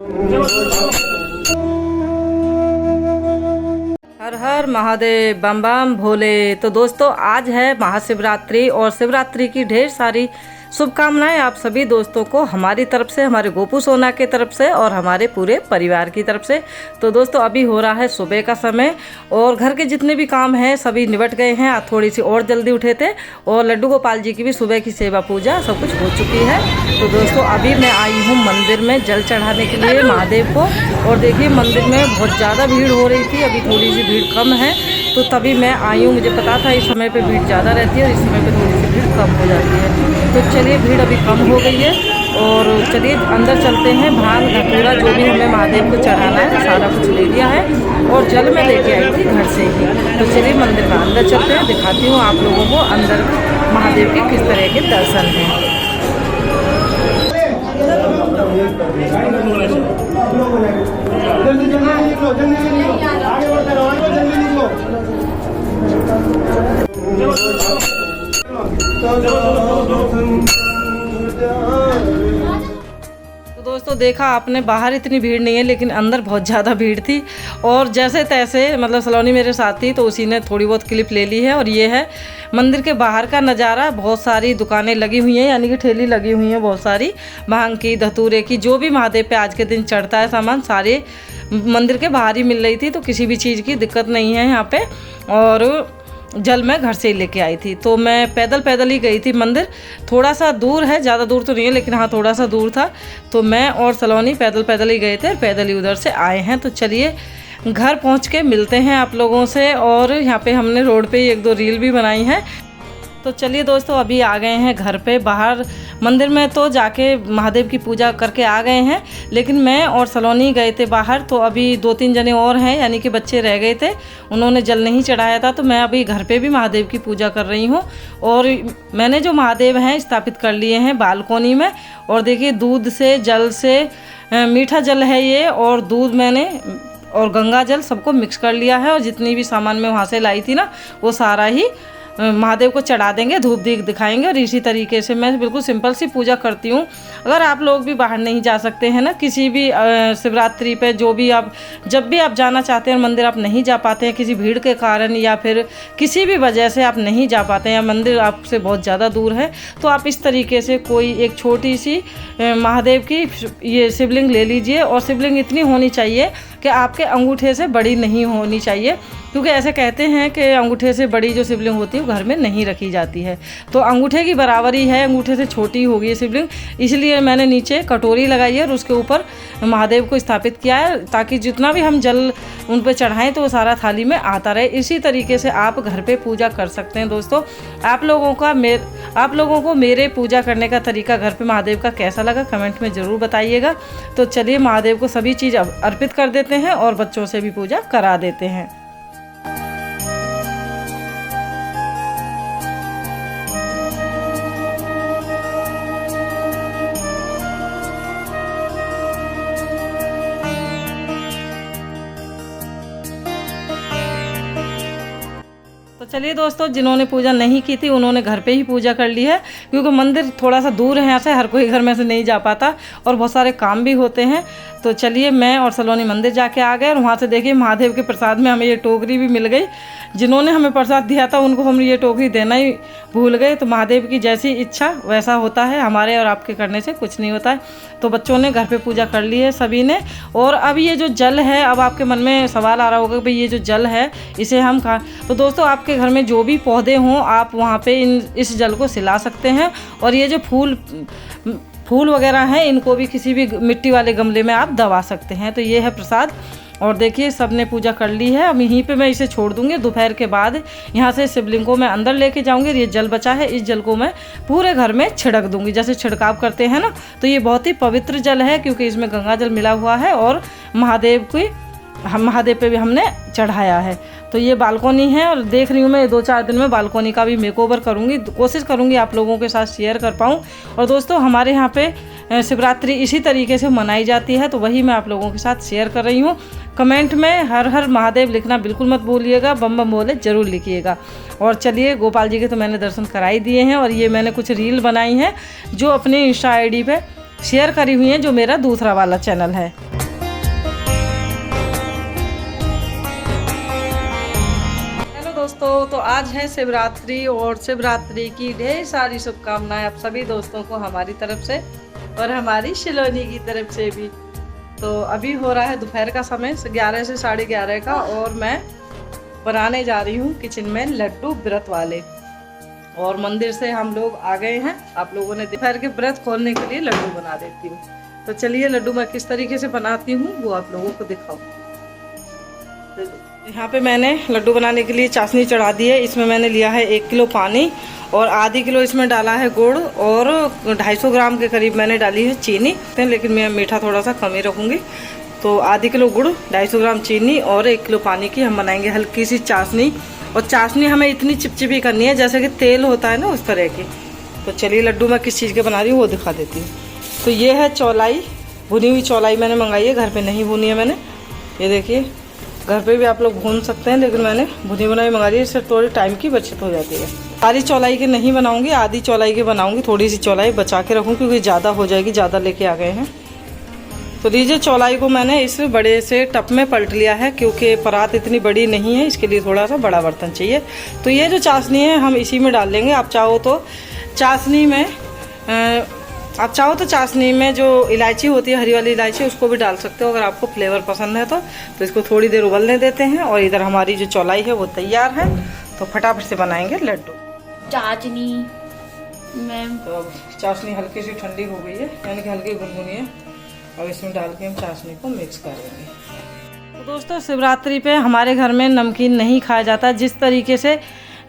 हर हर महादेव, बम बम भोले। तो दोस्तों, आज है महाशिवरात्रि और शिवरात्रि की ढेर सारी शुभकामनाएं आप सभी दोस्तों को हमारी तरफ से, हमारे गोपू सोना की तरफ से और हमारे पूरे परिवार की तरफ से। तो दोस्तों, अभी हो रहा है सुबह का समय और घर के जितने भी काम हैं सभी निबट गए हैं। आज थोड़ी सी और जल्दी उठे थे और लड्डू गोपाल जी की भी सुबह की सेवा पूजा सब कुछ हो चुकी है। तो दोस्तों, अभी मैं आई हूँ मंदिर में जल चढ़ाने के लिए महादेव को। और देखिए, मंदिर में बहुत ज़्यादा भीड़ हो रही थी, अभी थोड़ी सी भीड़ कम है। तो तभी मैं आई हूँ, मुझे पता था इस समय पे भीड़ ज़्यादा रहती है और इस समय पे थोड़ी सी भीड़ कम हो जाती है। तो चलिए, भीड़ अभी कम हो गई है और चलिए अंदर चलते हैं। भांग धतूरा जो भी हमें महादेव को चढ़ाना है सारा कुछ ले लिया है और जल मैं लेके आई थी घर से ही। तो चलिए मंदिर में अंदर चलते हैं, दिखाती हूँ आप लोगों को अंदर महादेव के किस तरह के दर्शन हैं। तो दोस्तों, देखा आपने, बाहर इतनी भीड़ नहीं है लेकिन अंदर बहुत ज़्यादा भीड़ थी। और जैसे तैसे मतलब सलोनी मेरे साथ थी तो उसी ने थोड़ी बहुत क्लिप ले ली है। और ये है मंदिर के बाहर का नज़ारा। बहुत सारी दुकानें लगी हुई हैं, यानी कि ठेली लगी हुई हैं बहुत सारी, भांग की, धतूरे की, जो भी महादेव पे आज के दिन चढ़ता है सामान सारे मंदिर के बाहर ही मिल रही थी। तो किसी भी चीज़ की दिक्कत नहीं है यहाँ पे। और जल मैं घर से ही लेके आई थी। तो मैं पैदल ही गई थी मंदिर। थोड़ा सा दूर है, ज़्यादा दूर तो नहीं है लेकिन हाँ थोड़ा सा दूर था। तो मैं और सलोनी पैदल ही गए थे, पैदल ही उधर से आए हैं। तो चलिए घर पहुंच के मिलते हैं आप लोगों से। और यहाँ पे हमने रोड पे एक दो रील भी बनाई हैं। तो चलिए दोस्तों, अभी आ गए हैं घर पे। बाहर मंदिर में तो जाके महादेव की पूजा करके आ गए हैं, लेकिन मैं और सलोनी गए थे बाहर। तो अभी 2-3 जने और हैं, यानी कि बच्चे रह गए थे, उन्होंने जल नहीं चढ़ाया था। तो मैं अभी घर पे भी महादेव की पूजा कर रही हूँ। और मैंने जो महादेव हैं स्थापित कर लिए हैं बालकोनी में। और देखिए, दूध से, जल से, मीठा जल है ये, और दूध मैंने और गंगा जल सबको मिक्स कर लिया है। और जितनी भी सामान मैं वहाँ से लाई थी ना, वो सारा ही महादेव को चढ़ा देंगे, धूप दीप दिखाएंगे। और इसी तरीके से मैं बिल्कुल सिंपल सी पूजा करती हूँ। अगर आप लोग भी बाहर नहीं जा सकते हैं ना, किसी भी शिवरात्रि पे जो भी आप जब भी आप जाना चाहते हैं मंदिर आप नहीं जा पाते हैं किसी भीड़ के कारण, या फिर किसी भी वजह से आप नहीं जा पाते हैं, मंदिर आपसे बहुत ज़्यादा दूर है, तो आप इस तरीके से कोई एक छोटी सी महादेव की ये शिवलिंग ले लीजिए। और शिवलिंग इतनी होनी चाहिए कि आपके अंगूठे से बड़ी नहीं होनी चाहिए, क्योंकि ऐसे कहते हैं कि अंगूठे से बड़ी जो शिवलिंग होती है वो घर में नहीं रखी जाती है। तो अंगूठे की बराबरी है, अंगूठे से छोटी होगी ये शिवलिंग। इसलिए मैंने नीचे कटोरी लगाई है और उसके ऊपर महादेव को स्थापित किया है, ताकि जितना भी हम जल उन पर चढ़ाएं तो वो सारा थाली में आता रहे। इसी तरीके से आप घर पे पूजा कर सकते हैं। दोस्तों, आप लोगों को मेरे पूजा करने का तरीका घर पे महादेव का कैसा लगा कमेंट में ज़रूर बताइएगा। तो चलिए महादेव को सभी चीज़ अर्पित कर देते हैं और बच्चों से भी पूजा करा देते हैं। तो चलिए दोस्तों, जिन्होंने पूजा नहीं की थी उन्होंने घर पे ही पूजा कर ली है, क्योंकि मंदिर थोड़ा सा दूर है यहाँ से, हर कोई घर में से नहीं जा पाता और बहुत सारे काम भी होते हैं। तो चलिए मैं और सलोनी मंदिर जाके आ गए और वहाँ से देखिए महादेव के प्रसाद में हमें ये टोकरी भी मिल गई। जिन्होंने हमें प्रसाद दिया था उनको हम ये टोकरी देना ही भूल गए। तो महादेव की जैसी इच्छा वैसा होता है, हमारे और आपके करने से कुछ नहीं होता है। तो बच्चों ने घर पे पूजा कर ली है सभी ने। और अब ये जो जल है, अब आपके मन में सवाल आ रहा होगा भाई ये जो जल है इसे हम खा, तो दोस्तों आपके घर में जो भी पौधे हों आप वहाँ पे इस जल को सिला सकते हैं। और ये जो फूल वगैरह हैं इनको भी किसी भी मिट्टी वाले गमले में आप दबा सकते हैं। तो ये है प्रसाद। और देखिए सब ने पूजा कर ली है। अब यहीं पे मैं इसे छोड़ दूंगी, दोपहर के बाद यहाँ से शिवलिंग को मैं अंदर लेके जाऊंगी। ये जल बचा है, इस जल को मैं पूरे घर में छिड़क दूंगी, जैसे छिड़काव करते हैं ना। तो ये बहुत ही पवित्र जल है, क्योंकि इसमें गंगा जल मिला हुआ है और महादेव पे भी हमने चढ़ाया है। तो ये बालकोनी है और देख रही हूँ मैं 2-4 दिन में बालकोनी का भी मेकओवर करूँगी, कोशिश करूँगी आप लोगों के साथ शेयर कर पाऊँ। और दोस्तों, हमारे यहाँ पे शिवरात्रि इसी तरीके से मनाई जाती है, तो वही मैं आप लोगों के साथ शेयर कर रही हूँ। कमेंट में हर हर महादेव लिखना बिल्कुल मत भूलिएगा, बम बम बोले ज़रूर लिखिएगा। और चलिए, गोपाल जी के तो मैंने दर्शन कराई दिए हैं और ये मैंने कुछ रील बनाई हैं जो अपने इंस्टा ID पे शेयर करी हुई हैं, जो मेरा दूसरा वाला चैनल है। हेलो दोस्तों, तो आज है शिवरात्रि और शिवरात्रि की ढेर सारी शुभकामनाएं आप सभी दोस्तों को हमारी तरफ से और हमारी शिलोनी की तरफ से भी। तो अभी हो रहा है दोपहर का समय 11 से 11:30 का, और मैं बनाने जा रही हूँ किचन में लड्डू व्रत वाले। और मंदिर से हम लोग आ गए हैं। आप लोगों ने दोपहर के व्रत खोलने के लिए लड्डू बना देती हूँ। तो चलिए लड्डू मैं किस तरीके से बनाती हूँ वो आप लोगों को दिखाऊँ। यहाँ पे मैंने लड्डू बनाने के लिए चाशनी चढ़ा दी है। इसमें मैंने लिया है 1 किलो पानी और आधी किलो इसमें डाला है गुड़, और 250 ग्राम के करीब मैंने डाली है चीनी, लेकिन मैं मीठा थोड़ा सा कम ही रखूँगी। तो आधी किलो गुड़, 250 ग्राम चीनी और 1 किलो पानी की हम बनाएंगे हल्की सी चाशनी। और चाशनी हमें इतनी चिपचिपी करनी है जैसे कि तेल होता है ना, उस तरह की। तो चलिए लड्डू मैं किस चीज़ के बना रही हूँ वो दिखा देती हूँ। तो ये है चौलाई, भुनी हुई चौलाई मैंने मंगाई है, घर पे नहीं भुनी है मैंने। ये देखिए, घर पे भी आप लोग भून सकते हैं, लेकिन मैंने भुनी बनाई मंगा ली है, इससे थोड़ी टाइम की बचत हो जाती है। सारी चौलाई के नहीं बनाऊंगी, आधी चौलाई के बनाऊंगी। थोड़ी सी चौलाई बचा के रखूँ क्योंकि ज़्यादा हो जाएगी, ज़्यादा लेके आ गए हैं। तो लीजिए, चौलाई को मैंने इस बड़े से टप में पलट लिया है क्योंकि परात इतनी बड़ी नहीं है, इसके लिए थोड़ा सा बड़ा बर्तन चाहिए। तो ये जो चाशनी है हम इसी में डाल लेंगे। आप चाहो तो चाशनी में जो इलायची होती है, हरी वाली इलायची, उसको भी डाल सकते हो अगर आपको फ्लेवर पसंद है तो इसको थोड़ी देर उबलने देते हैं। और इधर हमारी जो चौलाई है वो तैयार है, तो फटाफट से बनाएंगे लड्डू। चाशनी मैम, तो चाशनी हल्की सी ठंडी हो गई है, यानी कि हल्की गुनगुनी है। और इसमें डाल के हम चाशनी को मिक्स करेंगे। तो दोस्तों, शिवरात्रि पे हमारे घर में नमकीन नहीं खाया जाता। जिस तरीके से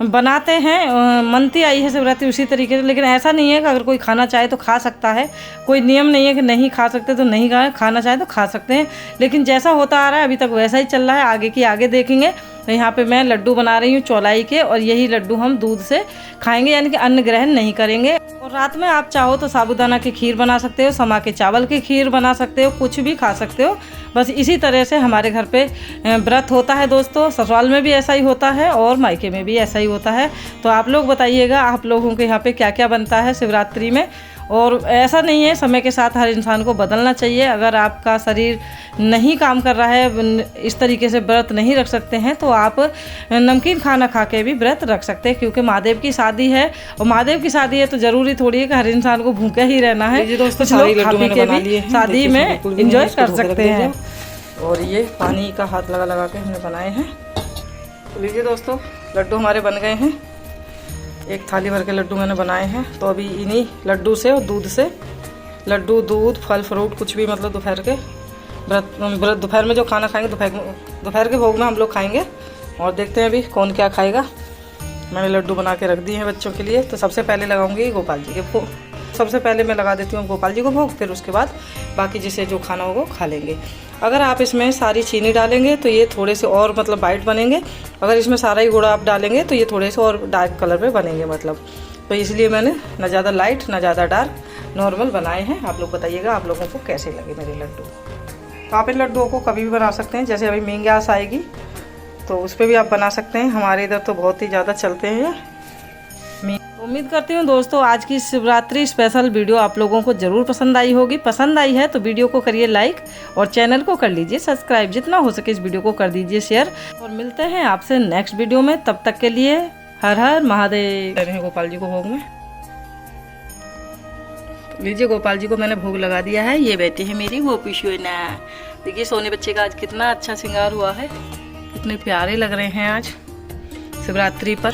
बनाते हैं, मनती आई है शिवरात्रि उसी तरीके से, लेकिन ऐसा नहीं है कि अगर कोई खाना चाहे तो खा सकता है। कोई नियम नहीं है कि नहीं खा सकते तो नहीं खाना चाहे तो खा सकते हैं। लेकिन जैसा होता आ रहा है अभी तक वैसा ही चल रहा है, आगे की आगे देखेंगे। तो यहाँ पे मैं लड्डू बना रही हूँ चौलाई के, और यही लड्डू हम दूध से खाएंगे, यानी कि अन्न ग्रहण नहीं करेंगे। और रात में आप चाहो तो साबूदाना की खीर बना सकते हो, समा के चावल की खीर बना सकते हो, कुछ भी खा सकते हो। बस इसी तरह से हमारे घर पे व्रत होता है दोस्तों। ससुराल में भी ऐसा ही होता है और मायके में भी ऐसा ही होता है। तो आप लोग बताइएगा आप लोगों के यहाँ पे क्या क्या बनता है शिवरात्रि में। और ऐसा नहीं है, समय के साथ हर इंसान को बदलना चाहिए। अगर आपका शरीर नहीं काम कर रहा है, इस तरीके से व्रत नहीं रख सकते हैं, तो आप नमकीन खाना खा के भी व्रत रख सकते हैं। क्योंकि महादेव की शादी है, और महादेव की शादी है तो ज़रूरी थोड़ी है कि हर इंसान को भूखे ही रहना है। कुछ लोग खा पी के भी शादी में इंजॉय कर सकते हैं। और ये पानी का हाथ लगा लगा के हमने बनाए हैं। तो लीजिए दोस्तों, लड्डू हमारे बन गए हैं। एक थाली भर के लड्डू मैंने बनाए हैं। तो अभी इन्हीं लड्डू से और दूध से, लड्डू, दूध, फल फ्रूट, कुछ भी मतलब दोपहर के व्रत दोपहर में जो खाना खाएंगे, दोपहर के भोग में हम लोग खाएंगे। और देखते हैं अभी कौन क्या खाएगा। मैंने लड्डू बना के रख दिए हैं बच्चों के लिए। तो सबसे पहले लगाऊंगी गोपाल जी के भोग। सबसे पहले मैं लगा देती हूँ गोपाल जी को भोग, फिर उसके बाद बाकी जिसे जो खाना होगा खा लेंगे। अगर आप इसमें सारी चीनी डालेंगे तो ये थोड़े से और मतलब वाइट बनेंगे। अगर इसमें सारा ही गुड़ आप डालेंगे तो ये थोड़े से और डार्क कलर में बनेंगे मतलब। तो इसलिए मैंने ना ज़्यादा लाइट ना ज़्यादा डार्क, नॉर्मल बनाए हैं। आप लोग बताइएगा आप लोगों को कैसे लगे मेरे लड्डू। तो आप इन लड्डुओं को कभी भी बना सकते हैं। जैसे अभी मींग्यास आएगी तो उस पर भी आप बना सकते हैं। हमारे इधर तो बहुत ही ज़्यादा चलते हैं। उम्मीद करती हूँ दोस्तों आज की शिवरात्रि स्पेशल वीडियो आप लोगों को ज़रूर पसंद आई होगी। पसंद आई है तो वीडियो को करिए लाइक और चैनल को कर लीजिए सब्सक्राइब। जितना हो सके इस वीडियो को कर दीजिए शेयर। और मिलते हैं आपसे नेक्स्ट वीडियो में। तब तक के लिए हर हर महादेव। गोपाल जी को भोग में लीजिए। गोपाल जी को मैंने भोग लगा दिया है। ये बेटी है मेरी वो पिशुना। देखिए सोने बच्चे का आज कितना अच्छा श्रृंगार हुआ है, कितने प्यारे लग रहे हैं आज शिवरात्रि पर।